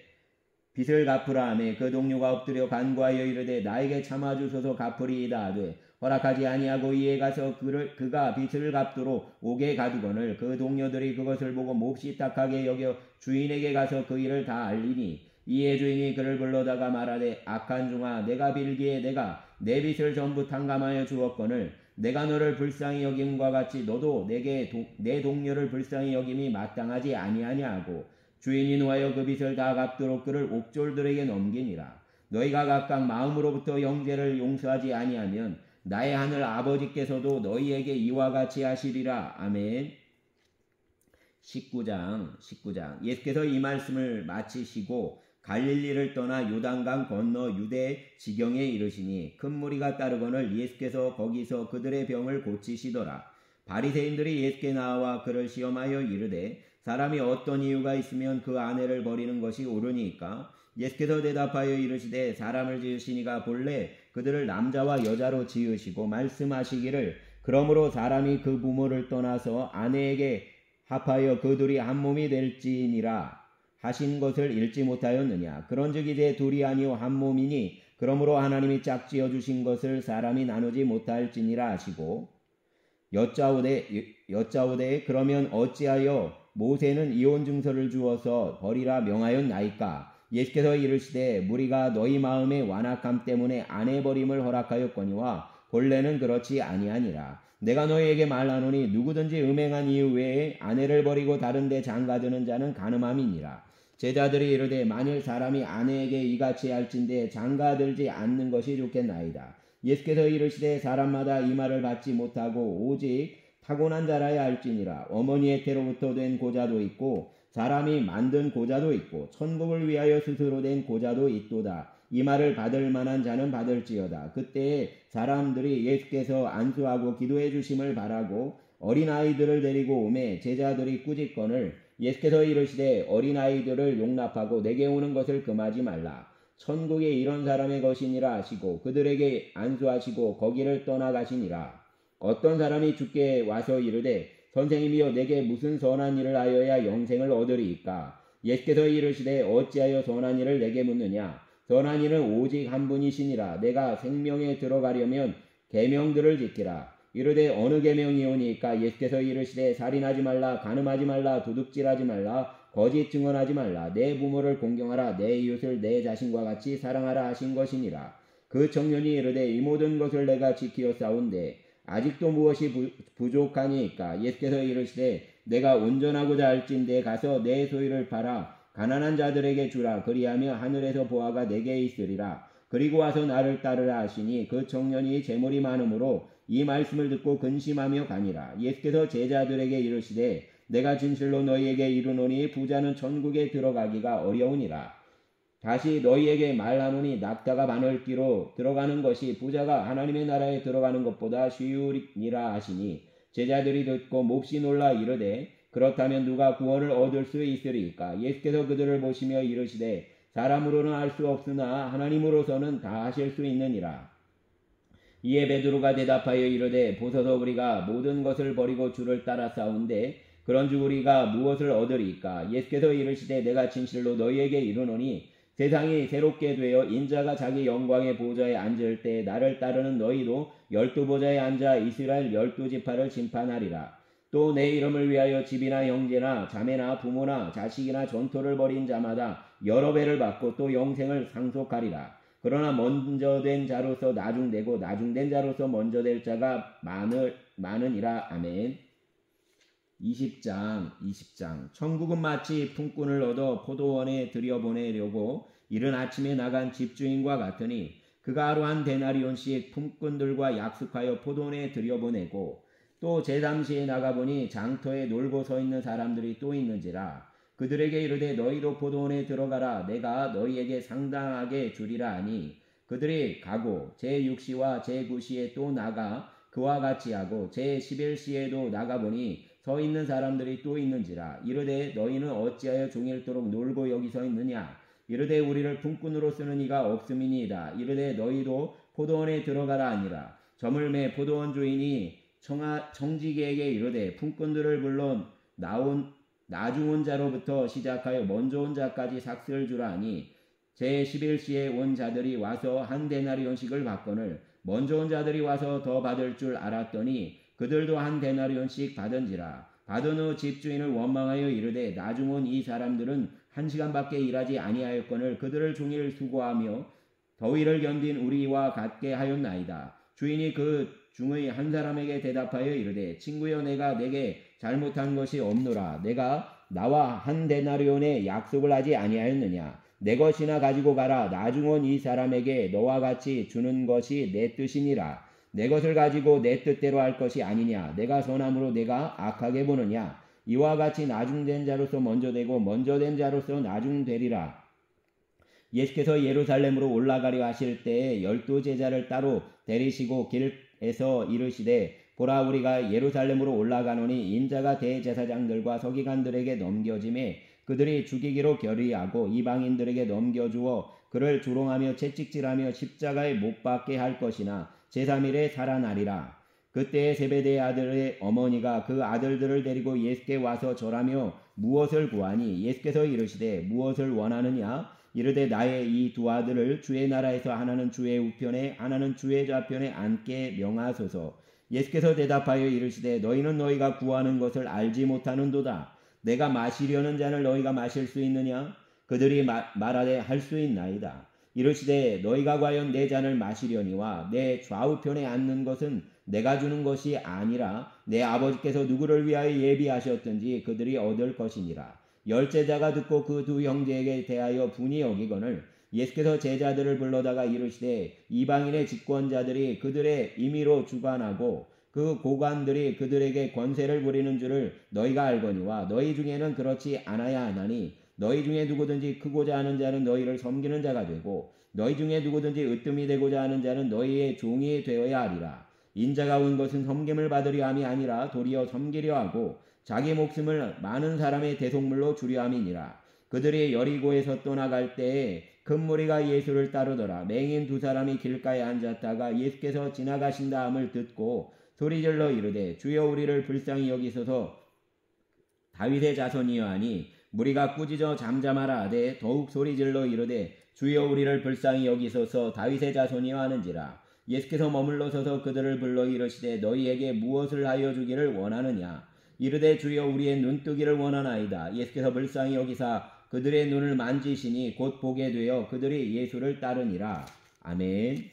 빚을 갚으라 하매 그 동료가 엎드려 간구하여 이르되 나에게 참아주소서 갚으리이다 하되 허락하지 아니하고 이에 가서 그가 빚을 갚도록 옥에 가두거늘 그 동료들이 그것을 보고 몹시 딱하게 여겨 주인에게 가서 그 일을 다 알리니 이에 주인이 그를 불러다가 말하되 악한 종아 내가 빌기에 내가 내 빚을 전부 탕감하여 주었거늘 내가 너를 불쌍히 여김과 같이 너도 내게 내 동료를 불쌍히 여김이 마땅하지 아니하냐 하고 주인이 노하여 그 빚을 다 갚도록 그를 옥졸들에게 넘기니라. 너희가 각각 마음으로부터 형제를 용서하지 아니하면 나의 하늘 아버지께서도 너희에게 이와 같이 하시리라. 아멘. 19장 예수께서 이 말씀을 마치시고 갈릴리를 떠나 요단강 건너 유대 지경에 이르시니 큰 무리가 따르거늘 예수께서 거기서 그들의 병을 고치시더라. 바리새인들이 예수께 나와 그를 시험하여 이르되 사람이 어떤 이유가 있으면 그 아내를 버리는 것이 옳으니까? 예수께서 대답하여 이르시되 사람을 지으시니가 본래 그들을 남자와 여자로 지으시고 말씀하시기를 그러므로 사람이 그 부모를 떠나서 아내에게 합하여 그 둘이 한 몸이 될지니라 하신 것을 읽지 못하였느냐. 그런즉 이제 둘이 아니요 한 몸이니 그러므로 하나님이 짝지어 주신 것을 사람이 나누지 못할지니라 하시고 여짜오되 그러면 어찌하여 모세는 이혼 증서를 주어서 버리라 명하였나이까? 예수께서 이르시되 무리가 너희 마음의 완악함 때문에 아내 버림을 허락하였거니와 본래는 그렇지 아니하니라. 내가 너희에게 말하노니 누구든지 음행한 이유 외에 아내를 버리고 다른 데 장가드는 자는 간음함이니라. 제자들이 이르되 만일 사람이 아내에게 이같이 할진대 장가들지 않는 것이 좋겠나이다. 예수께서 이르시되 사람마다 이 말을 받지 못하고 오직 타고난 자라야 할지니라. 어머니의 태로부터 된 고자도 있고 사람이 만든 고자도 있고 천국을 위하여 스스로 된 고자도 있도다. 이 말을 받을 만한 자는 받을지어다. 그때에 사람들이 예수께서 안수하고 기도해 주심을 바라고 어린아이들을 데리고 오매 제자들이 꾸짖거늘 예수께서 이르시되 어린아이들을 용납하고 내게 오는 것을 금하지 말라. 천국이 이런 사람의 것이니라 하시고 그들에게 안수하시고 거기를 떠나가시니라. 어떤 사람이 주께 와서 이르되 선생님이여 내게 무슨 선한 일을 하여야 영생을 얻으리이까? 예수께서 이르시되 어찌하여 선한 일을 내게 묻느냐? 선한 일은 오직 한 분이시니라. 내가 생명에 들어가려면 계명들을 지키라. 이르되 어느 계명이오니까? 예수께서 이르시되 살인하지 말라, 간음하지 말라, 도둑질하지 말라, 거짓 증언하지 말라, 내 부모를 공경하라, 내 이웃을 내 자신과 같이 사랑하라 하신 것이니라. 그 청년이 이르되 이 모든 것을 내가 지키었사온데 아직도 무엇이 부족하니까? 예수께서 이르시되 내가 온전하고자 할진대 가서 내 소유를 팔아 가난한 자들에게 주라. 그리하며 하늘에서 보화가 내게 있으리라. 그리고 와서 나를 따르라 하시니 그 청년이 재물이 많으므로 이 말씀을 듣고 근심하며 가니라. 예수께서 제자들에게 이르시되 내가 진실로 너희에게 이르노니 부자는 천국에 들어가기가 어려우니라. 다시 너희에게 말하노니 낙타가 바늘기로 들어가는 것이 부자가 하나님의 나라에 들어가는 것보다 쉬우니라 하시니 제자들이 듣고 몹시 놀라 이르되 그렇다면 누가 구원을 얻을 수 있으리까? 예수께서 그들을 보시며 이르시되 사람으로는 할 수 없으나 하나님으로서는 다 하실 수 있느니라. 이에 베드로가 대답하여 이르되 보소서 우리가 모든 것을 버리고 주를 따라 싸운데 그런즉 우리가 무엇을 얻으리까? 예수께서 이르시되 내가 진실로 너희에게 이르노니 세상이 새롭게 되어 인자가 자기 영광의 보좌에 앉을 때 나를 따르는 너희도 12보좌에 앉아 이스라엘 12지파를 심판하리라. 또 내 이름을 위하여 집이나 형제나 자매나 부모나 자식이나 전토를 벌인 자마다 여러 배를 받고 또 영생을 상속하리라. 그러나 먼저 된 자로서 나중되고 나중된 자로서 먼저 될 자가 많으니라. 아멘. 20장 천국은 마치 품꾼을 얻어 포도원에 들여보내려고 이른 아침에 나간 집주인과 같으니 그가 하루 한 데나리온씩 품꾼들과 약속하여 포도원에 들여보내고 또 제3시에 나가보니 장터에 놀고 서 있는 사람들이 또 있는지라. 그들에게 이르되 너희도 포도원에 들어가라. 내가 너희에게 상당하게 주리라 하니 그들이 가고 제6시와 제9시에 또 나가 그와 같이 하고 제11시에도 나가보니 서 있는 사람들이 또 있는지라. 이르되 너희는 어찌하여 종일토록 놀고 여기 서 있느냐? 이르되 우리를 품꾼으로 쓰는 이가 없음이니이다. 이르되 너희도 포도원에 들어가라 하니라. 저물매 포도원 주인이 청지기에게 이르되 품꾼들을 불러 나중 온 자로부터 시작하여 먼저 온 자까지 삭슬 주라 하니 제11시에 온 자들이 와서 한 데나리온씩을 받거늘 먼저 온 자들이 와서 더 받을 줄 알았더니 그들도 한 데나리온씩 받은지라. 받은 후 집주인을 원망하여 이르되 나중 온 이 사람들은 1시간밖에 일하지 아니하였거늘 그들을 종일 수고하며 더위를 견딘 우리와 같게 하였나이다. 주인이 그 중의 한 사람에게 대답하여 이르되 친구여 내가 내게 잘못한 것이 없노라. 내가 나와 한 데나리온의 약속을 하지 아니하였느냐. 내 것이나 가지고 가라. 나중 온 이 사람에게 너와 같이 주는 것이 내 뜻이니라. 내 것을 가지고 내 뜻대로 할 것이 아니냐. 내가 선함으로 내가 악하게 보느냐. 이와 같이 나중된 자로서 먼저 되고 먼저 된 자로서 나중되리라. 예수께서 예루살렘으로 올라가려 하실 때에 12 제자를 따로 데리시고 길에서 이르시되 보라 우리가 예루살렘으로 올라가노니 인자가 대제사장들과 서기관들에게 넘겨짐에 그들이 죽이기로 결의하고 이방인들에게 넘겨주어 그를 조롱하며 채찍질하며 십자가에 못 박게 할 것이나 제3일에 살아나리라. 그때에 세베대의 아들의 어머니가 그 아들들을 데리고 예수께 와서 절하며 무엇을 구하니 예수께서 이르시되 무엇을 원하느냐. 이르되 나의 이 두 아들을 주의 나라에서 하나는 주의 우편에 하나는 주의 좌편에 앉게 명하소서. 예수께서 대답하여 이르시되 너희는 너희가 구하는 것을 알지 못하는도다. 내가 마시려는 잔을 너희가 마실 수 있느냐. 그들이 말하되 할 수 있나이다. 이르시되 너희가 과연 내 잔을 마시려니와 내 좌우편에 앉는 것은 내가 주는 것이 아니라 내 아버지께서 누구를 위하여 예비하셨든지 그들이 얻을 것이니라. 10 제자가 듣고 그 두 형제에게 대하여 분이 여기거늘 예수께서 제자들을 불러다가 이르시되 이방인의 집권자들이 그들의 임의로 주관하고 그 고관들이 그들에게 권세를 부리는 줄을 너희가 알거니와 너희 중에는 그렇지 않아야 하나니 너희 중에 누구든지 크고자 하는 자는 너희를 섬기는 자가 되고 너희 중에 누구든지 으뜸이 되고자 하는 자는 너희의 종이 되어야 하리라. 인자가 온 것은 섬김을 받으려 함이 아니라 도리어 섬기려 하고 자기 목숨을 많은 사람의 대속물로 주려 함이니라. 그들이 여리고에서 떠나갈 때에 큰 무리가 예수를 따르더라. 맹인 2 사람이 길가에 앉았다가 예수께서 지나가신다 함을 듣고 소리질러 이르되 주여 우리를 불쌍히 여기소서. 다윗의 자손이여 하니 무리가 꾸짖어 잠잠하라 하되 더욱 소리질러 이르되 주여 우리를 불쌍히 여기소서. 다윗의 자손이여 하는지라. 예수께서 머물러 서서 그들을 불러 이르시되 너희에게 무엇을 하여 주기를 원하느냐. 이르되 주여 우리의 눈뜨기를 원하나이다. 예수께서 불쌍히 여기사 그들의 눈을 만지시니 곧 보게 되어 그들이 예수를 따르니라. 아멘.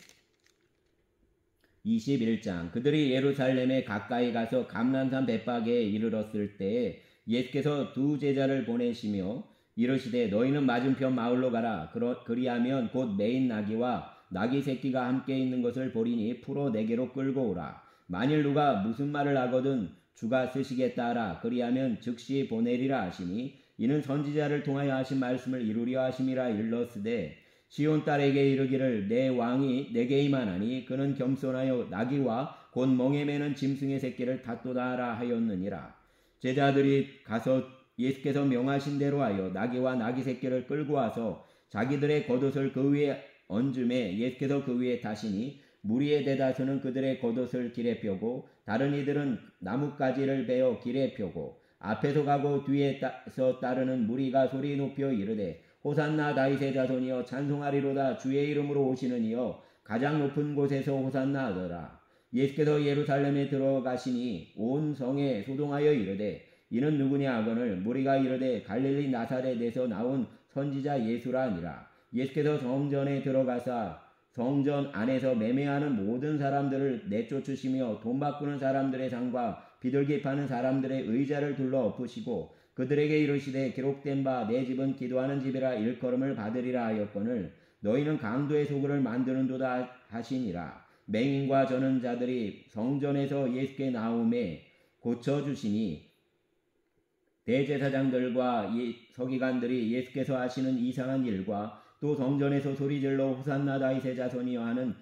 21장. 그들이 예루살렘에 가까이 가서 감람산 벳바게에 이르렀을 때에 예수께서 2 제자를 보내시며 이르시되 너희는 맞은편 마을로 가라. 그리하면 곧 매인 나귀와 나귀 새끼가 함께 있는 것을 보리니 풀어 내게로 끌고 오라. 만일 누가 무슨 말을 하거든 주가 쓰시겠다 하라. 그리하면 즉시 보내리라 하시니 이는 선지자를 통하여 하신 말씀을 이루려 하심이라. 일렀으되 시온 딸에게 이르기를 내 왕이 내게 임하나니 그는 겸손하여 나귀와 곧 멍에 매는 짐승의 새끼를 탔도다 하라 하였느니라. 제자들이 가서 예수께서 명하신 대로 하여 나귀와 나귀 새끼를 끌고 와서 자기들의 겉옷을 그 위에 얹음에 예수께서 그 위에 타시니 무리의 대다수는 그들의 겉옷을 길에 펴고 다른 이들은 나뭇가지를 베어 길에 펴고 앞에서 가고 뒤에서 따르는 무리가 소리 높여 이르되 호산나 다윗의 자손이여 찬송하리로다. 주의 이름으로 오시는 이여 가장 높은 곳에서 호산나 하더라. 예수께서 예루살렘에 들어가시니 온 성에 소동하여 이르되 이는 누구냐 하거늘 무리가 이르되 갈릴리 나사렛에서 나온 선지자 예수라 하니라. 예수께서 성전에 들어가사 성전 안에서 매매하는 모든 사람들을 내쫓으시며 돈 바꾸는 사람들의 상과 비둘기 파는 사람들의 의자를 둘러 엎으시고 그들에게 이르시되 기록된 바 내 집은 기도하는 집이라 일컬음을 받으리라 하였거늘 너희는 강도의 소굴을 만드는도다 하시니라. 맹인과 저는 자들이 성전에서 예수께 나오매 고쳐주시니 대제사장들과 서기관들이 예수께서 하시는 이상한 일과 또 성전에서 소리질러 호산나 다윗의 자손이여 하는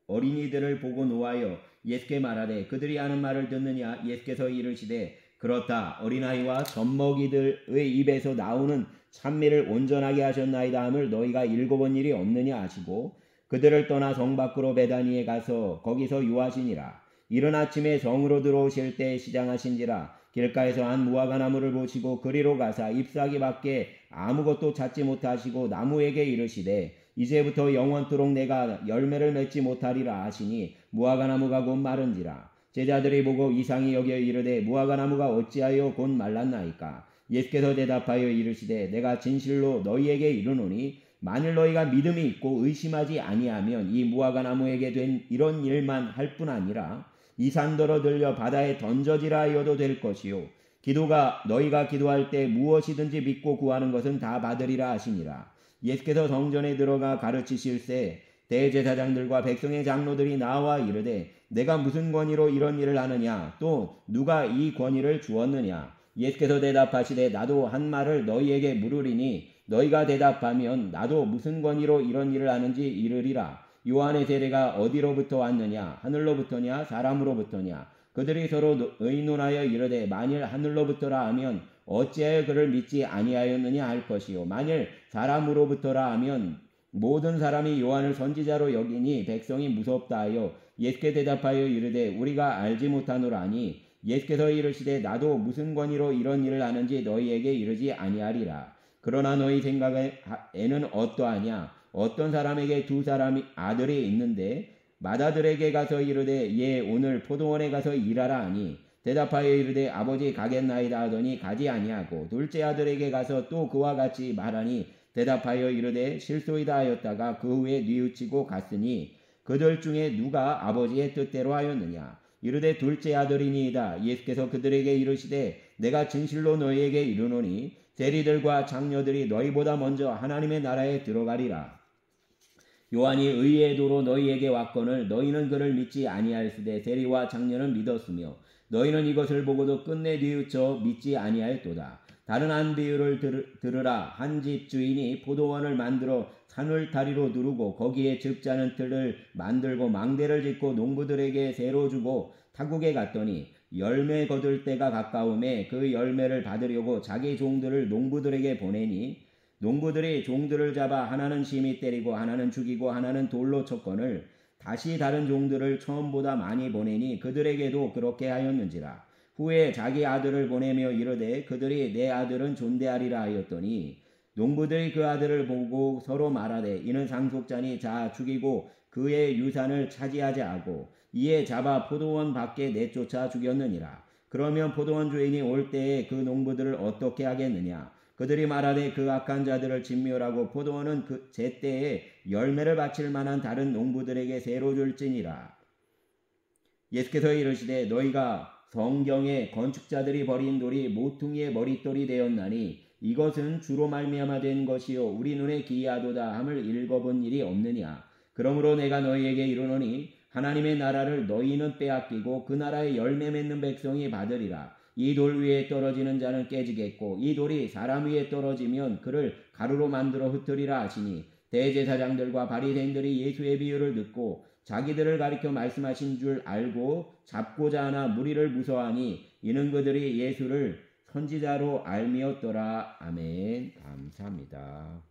어린이들을 보고 노하여 예수께 말하되 그들이 하는 말을 듣느냐. 예수께서 이르시되 그렇다. 어린아이와 젖먹이들의 입에서 나오는 찬미를 온전하게 하셨나이다 함을 너희가 읽어본 일이 없느냐 하시고 그들을 떠나 성 밖으로 베다니에 가서 거기서 유하시니라. 이른 아침에 성으로 들어오실 때 시장하신지라. 길가에서 한 무화과 나무를 보시고 그리로 가사 잎사귀밖에 아무것도 찾지 못하시고 나무에게 이르시되 이제부터 영원토록 내가 열매를 맺지 못하리라 하시니 무화과 나무가 곧 마른지라. 제자들이 보고 이상히 여겨 이르되 무화과 나무가 어찌하여 곧 말랐나이까. 예수께서 대답하여 이르시되 내가 진실로 너희에게 이르노니 만일 너희가 믿음이 있고 의심하지 아니하면 이 무화과 나무에게 된 이런 일만 할 뿐 아니라 이 산더러 들려 바다에 던져지라 하여도 될 것이요 기도가 너희가 기도할 때 무엇이든지 믿고 구하는 것은 다 받으리라 하시니라. 예수께서 성전에 들어가 가르치실세 대제사장들과 백성의 장로들이 나와 이르되 내가 무슨 권위로 이런 일을 하느냐 또 누가 이 권위를 주었느냐. 예수께서 대답하시되 나도 한 말을 너희에게 물으리니 너희가 대답하면 나도 무슨 권위로 이런 일을 하는지 이르리라. 요한의 세례가 어디로부터 왔느냐 하늘로부터냐 사람으로부터냐. 그들이 서로 의논하여 이르되 만일 하늘로부터라 하면 어찌하여 그를 믿지 아니하였느냐 할 것이요 만일 사람으로부터라 하면 모든 사람이 요한을 선지자로 여기니 백성이 무섭다 하여 예수께 대답하여 이르되 우리가 알지 못하노라니. 예수께서 이르시되 나도 무슨 권위로 이런 일을 하는지 너희에게 이르지 아니하리라. 그러나 너희 생각에는 어떠하냐. 어떤 사람에게 두 사람이 아들이 있는데 맏아들에게 가서 이르되 예 오늘 포도원에 가서 일하라 하니 대답하여 이르되 아버지 가겠나이다 하더니 가지 아니하고 둘째 아들에게 가서 또 그와 같이 말하니 대답하여 이르되 실소이다 하였다가 그 후에 뉘우치고 갔으니 그들 중에 누가 아버지의 뜻대로 하였느냐. 이르되 둘째 아들이니이다. 예수께서 그들에게 이르시되 내가 진실로 너희에게 이르노니 세리들과 장녀들이 너희보다 먼저 하나님의 나라에 들어가리라. 요한이 의의 도로 너희에게 왔거늘 너희는 그를 믿지 아니하였으되 세리와 장녀는 믿었으며 너희는 이것을 보고도 끝내 뉘우쳐 믿지 아니하였도다. 다른 한 비유를 들으라. 한 집 주인이 포도원을 만들어 산을 다리로 두르고 거기에 즙자는 틀을 만들고 망대를 짓고 농부들에게 새로 주고 타국에 갔더니 열매 거둘 때가 가까움에 그 열매를 받으려고 자기 종들을 농부들에게 보내니 농부들이 종들을 잡아 하나는 심히 때리고 하나는 죽이고 하나는 돌로 쳤거늘 다시 다른 종들을 처음보다 많이 보내니 그들에게도 그렇게 하였는지라. 후에 자기 아들을 보내며 이르되 그들이 내 아들은 존대하리라 하였더니 농부들이 그 아들을 보고 서로 말하되 이는 상속자니 자 죽이고 그의 유산을 차지하자 하고 이에 잡아 포도원 밖에 내쫓아 죽였느니라. 그러면 포도원 주인이 올 때에 그 농부들을 어떻게 하겠느냐. 그들이 말하되 그 악한 자들을 진멸하고 포도원은 그 제때에 열매를 바칠 만한 다른 농부들에게 새로 줄지니라. 예수께서 이르시되 너희가 성경에 건축자들이 버린 돌이 모퉁이의 머릿돌이 되었나니 이것은 주로 말미암아 된 것이요 우리 눈에 기이하도다 함을 읽어본 일이 없느냐. 그러므로 내가 너희에게 이르노니 하나님의 나라를 너희는 빼앗기고 그 나라의 열매 맺는 백성이 받으리라. 이 돌 위에 떨어지는 자는 깨지겠고 이 돌이 사람 위에 떨어지면 그를 가루로 만들어 흩으리라 하시니 대제사장들과 바리새인들이 예수의 비유를 듣고 자기들을 가리켜 말씀하신 줄 알고 잡고자 하나 무리를 무서워하니 이는 그들이 예수를 선지자로 알미었더라. 아멘. 감사합니다.